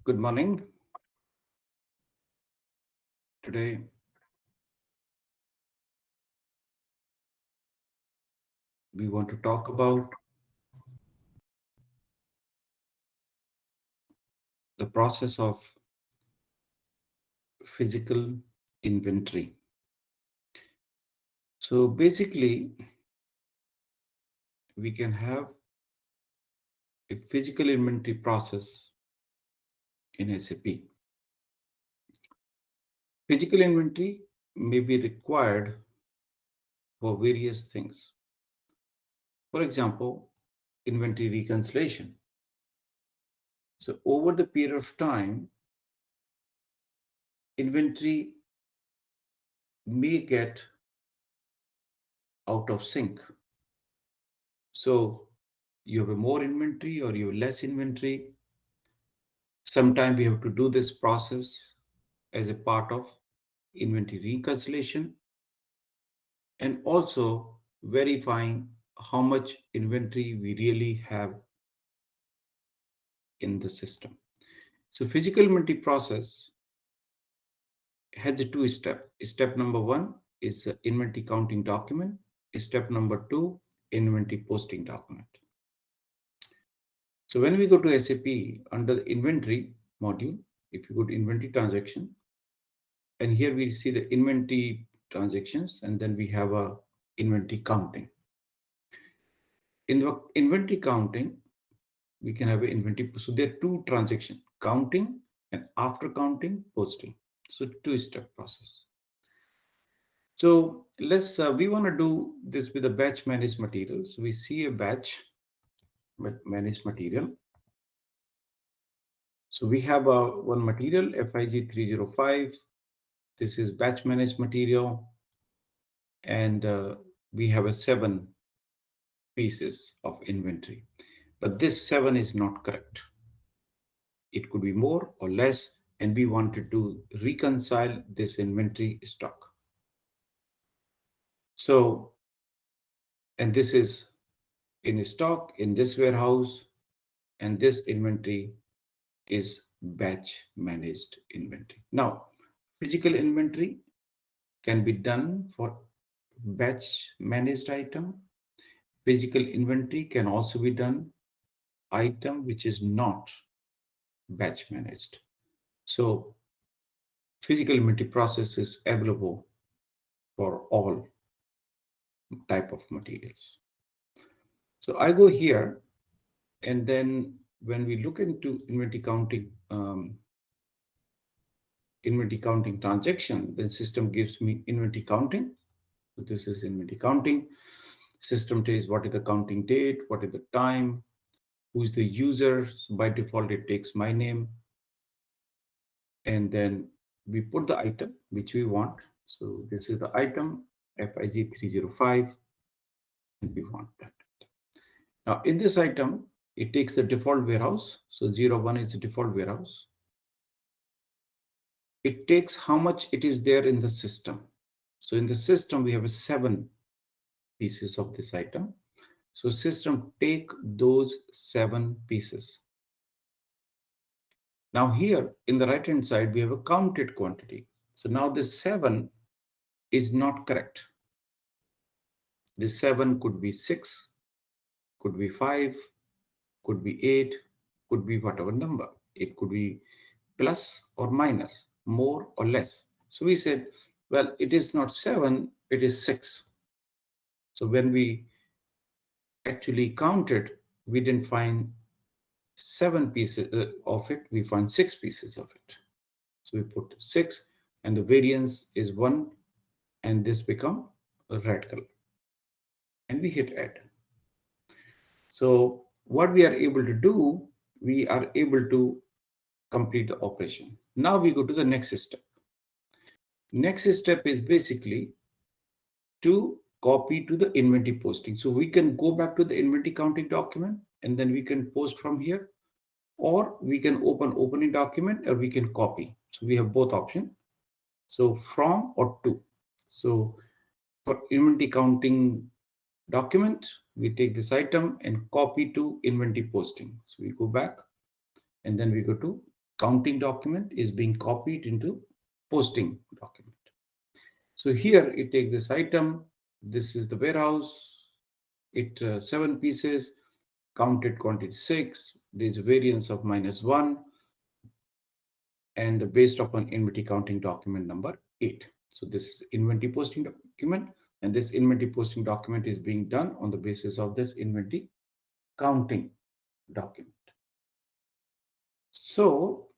Good morning. Today we want to talk about the process of physical inventory. So basically, we can have a physical inventory process in SAP. Physical inventory may be required for various things. For example, inventory reconciliation. So over the period of time, inventory may get out of sync. So you have a more inventory or you have less inventory. Sometimes we have to do this process as a part of inventory reconciliation and also verifying how much inventory we really have in the system. So physical inventory process has a two step. Step number one is inventory counting document. Step number two, inventory posting document. So when we go to SAP under the inventory module, if you go to inventory transaction, and here we see the inventory transactions, and then we have a inventory counting. In the inventory counting, we can have an inventory. So there are two transactions, counting and after counting, posting. So two-step process. So we want to do this with a batch managed material. So we see a batch managed material. So we have one material, FIG 305. This is batch managed material. And we have a 7 pieces of inventory. But this 7 is not correct. It could be more or less, and we wanted to reconcile this inventory stock. So, and this is in stock in this warehouse, and this inventory is batch managed inventory. Now, physical inventory can be done for batch managed item. Physical inventory can also be done item which is not batch managed. So physical inventory process is available for all type of materials. So I go here, and then when we look into inventory counting transaction, then system gives me inventory counting. So this is inventory counting. System tells what is the counting date, what is the time, who is the user. So by default, it takes my name. And then we put the item which we want. So this is the item FIG 305, and we want that. Now in this item, it takes the default warehouse. So 01 is the default warehouse. It takes how much it is there in the system. So in the system, we have 7 pieces of this item. So system take those 7 pieces. Now here in the right hand side, we have a counted quantity. So now this 7 is not correct. This 7 could be 6, could be 5, could be 8, could be whatever number. It could be plus or minus, more or less. So we said, well, it is not 7, it is 6. So when we actually counted, we didn't find 7 pieces of it, we find 6 pieces of it. So we put 6, and the variance is 1, and this become a red color. And we hit add. So what we are able to do, we are able to complete the operation. Now we go to the next step. Next step is basically to copy to the inventory posting. So we can go back to the inventory counting document, and then we can post from here, or we can open opening document, or we can copy. So we have both options. So from or to. So for inventory counting document, we take this item and copy to inventory posting. So we go back, and then we go to counting document is being copied into posting document. So here it take this item. This is the warehouse. It 7 pieces, counted quantity 6. There's a variance of -1, and based upon inventory counting document number 8. So this is inventory posting document, and this inventory posting document is being done on the basis of this inventory counting document. So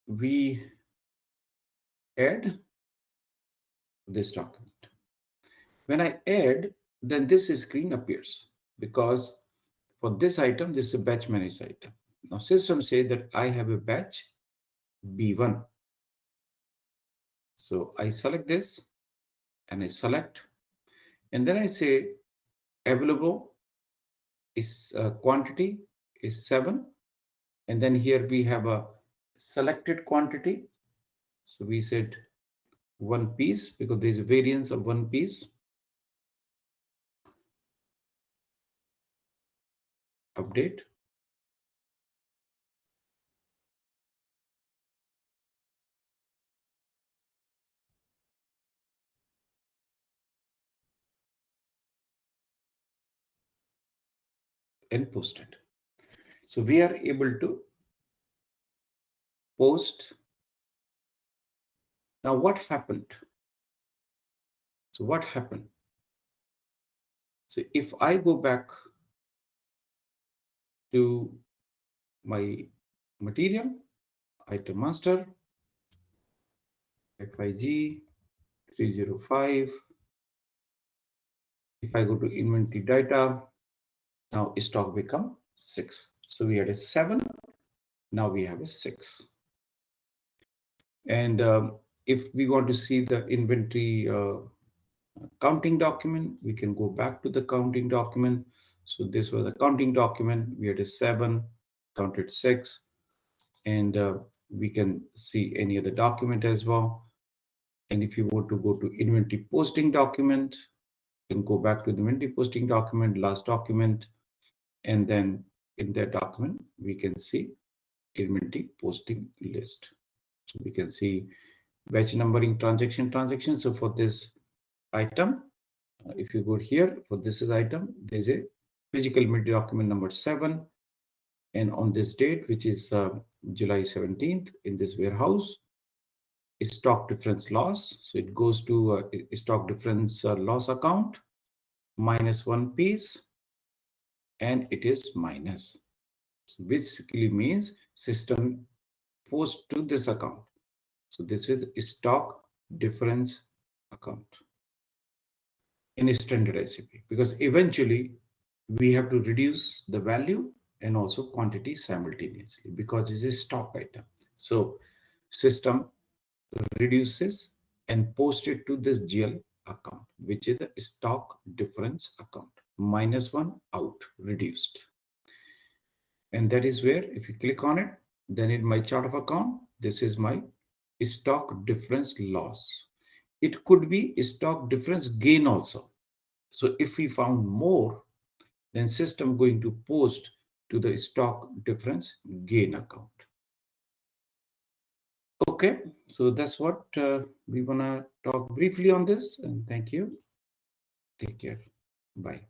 we add this document. When I add, then this screen appears because for this item, this is a batch managed item. Now system says that I have a batch B1. So I select this and I select, and then I say available is quantity is 7. And then here we have a selected quantity. So we said 1 piece because there's a variance of 1 piece. Update. And posted. So we are able to post. Now what happened? So what happened? So if I go back to my material, item master, FIG 305. If I go to inventory data, now stock become 6. So we had a 7. Now we have a 6. And if we want to see the inventory counting document, we can go back to the counting document. So this was the counting document. We had a 7, counted 6, and we can see any other document as well. And if you want to go to inventory posting document, you can go back to the inventory posting document, last document, and then in that document, we can see inventory posting list. So we can see batch numbering transaction. So for this item, if you go here for this is item, there's a physical inventory document number 7, and on this date, which is July 17th, in this warehouse, stock difference loss. So it goes to stock difference loss account -1 piece, and it is minus. So basically means system post to this account. So this is stock difference account in a standard SAP, because eventually we have to reduce the value and also quantity simultaneously because it's a stock item. So system reduces and post it to this GL account, which is the stock difference account. -1 out, reduced. And that is where if you click on it, then in my chart of account, this is my stock difference loss. It could be stock difference gain also. So if we found more, then system going to post to the stock difference gain account. Okay, so that's what we want to talk briefly on this, and thank you. Take care. Bye.